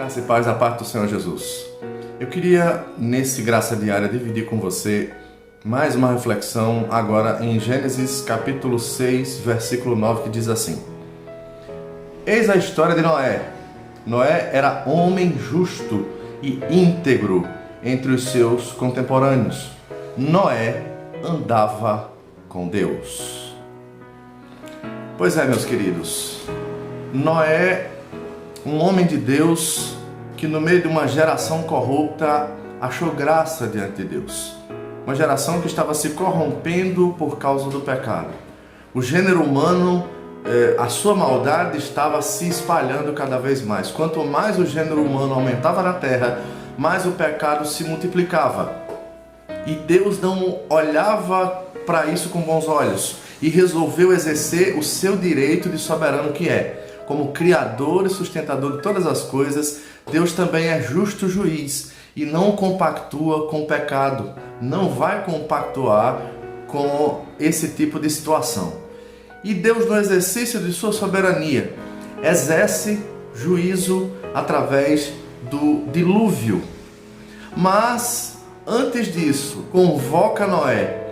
Graça e paz da parte do Senhor Jesus. Eu queria, nesse Graça Diária, dividir com você mais uma reflexão agora em Gênesis capítulo 6, versículo 9, que diz assim: Eis a história de Noé. Noé era homem justo e íntegro entre os seus contemporâneos. Noé andava com Deus. Pois é, meus queridos, Noé, um homem de Deus que no meio de uma geração corrupta achou graça diante de Deus. Uma geração que estava se corrompendo por causa do pecado. O gênero humano, a sua maldade estava se espalhando cada vez mais. Quanto mais o gênero humano aumentava na terra, mais o pecado se multiplicava. E Deus não olhava para isso com bons olhos e resolveu exercer o seu direito de soberano que é. Como Criador e sustentador de todas as coisas, Deus também é justo juiz e não compactua com o pecado, não vai compactuar com esse tipo de situação. E Deus, no exercício de sua soberania, exerce juízo através do dilúvio. Mas, antes disso, convoca Noé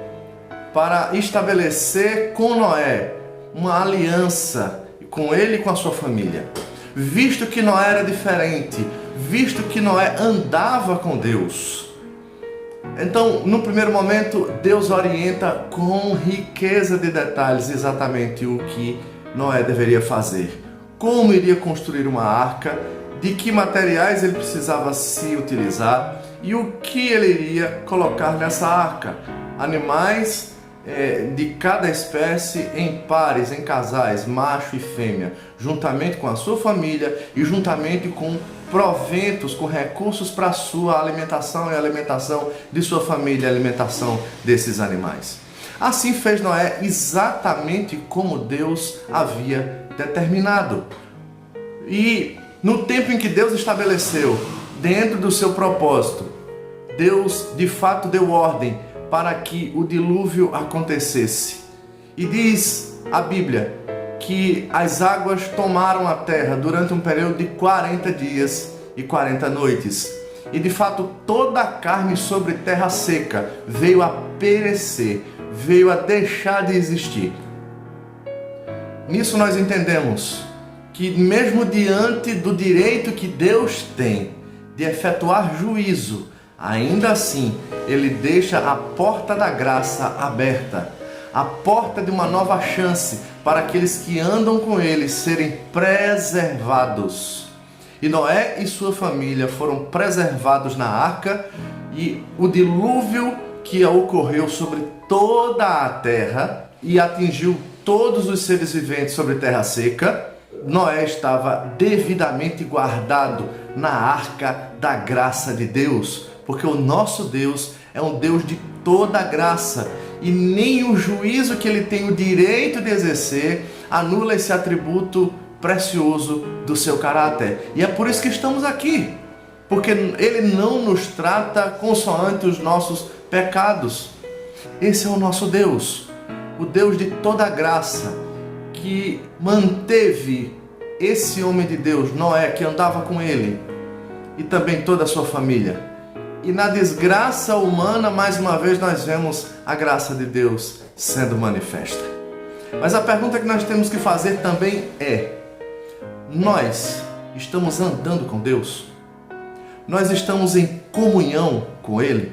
para estabelecer com Noé uma aliança com ele e com a sua família. Visto que Noé era diferente, visto que Noé andava com Deus. Então, no primeiro momento, Deus orienta com riqueza de detalhes exatamente o que Noé deveria fazer. Como iria construir uma arca, de que materiais ele precisava se utilizar e o que ele iria colocar nessa arca. Animais de cada espécie em pares, em casais, macho e fêmea, juntamente com a sua família e juntamente com proventos, com recursos para a sua alimentação e a alimentação de sua família, a alimentação desses animais. Assim fez Noé exatamente como Deus havia determinado. E no tempo em que Deus estabeleceu, dentro do seu propósito, Deus de fato deu ordem para que o dilúvio acontecesse. E diz a Bíblia que as águas tomaram a terra durante um período de 40 dias e 40 noites. E de fato toda a carne sobre terra seca veio a perecer, veio a deixar de existir. Nisso nós entendemos que mesmo diante do direito que Deus tem de efetuar juízo, ainda assim, Ele deixa a porta da graça aberta, a porta de uma nova chance para aqueles que andam com Ele serem preservados. E Noé e sua família foram preservados na arca, e o dilúvio que ocorreu sobre toda a terra e atingiu todos os seres viventes sobre terra seca, Noé estava devidamente guardado na arca da graça de Deus. Porque o nosso Deus é um Deus de toda graça e nem o juízo que Ele tem o direito de exercer anula esse atributo precioso do seu caráter. E é por isso que estamos aqui, porque Ele não nos trata consoante os nossos pecados. Esse é o nosso Deus, o Deus de toda graça, que manteve esse homem de Deus, Noé, que andava com Ele, e também toda a sua família. E na desgraça humana, mais uma vez, nós vemos a graça de Deus sendo manifesta. Mas a pergunta que nós temos que fazer também é: nós estamos andando com Deus? Nós estamos em comunhão com Ele?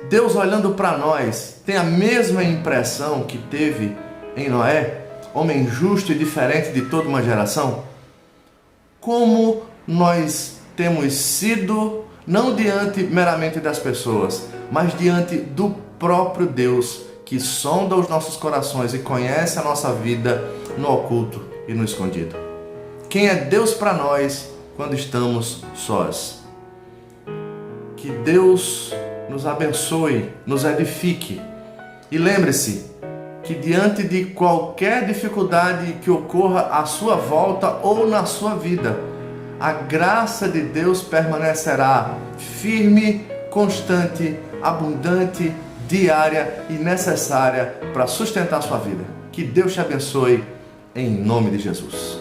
Deus, olhando para nós, tem a mesma impressão que teve em Noé, homem justo e diferente de toda uma geração? Como nós temos sido, não diante meramente das pessoas, mas diante do próprio Deus, que sonda os nossos corações e conhece a nossa vida no oculto e no escondido. Quem é Deus para nós quando estamos sós? Que Deus nos abençoe, nos edifique. E lembre-se que diante de qualquer dificuldade que ocorra à sua volta ou na sua vida, a graça de Deus permanecerá firme, constante, abundante, diária e necessária para sustentar a sua vida. Que Deus te abençoe, em nome de Jesus.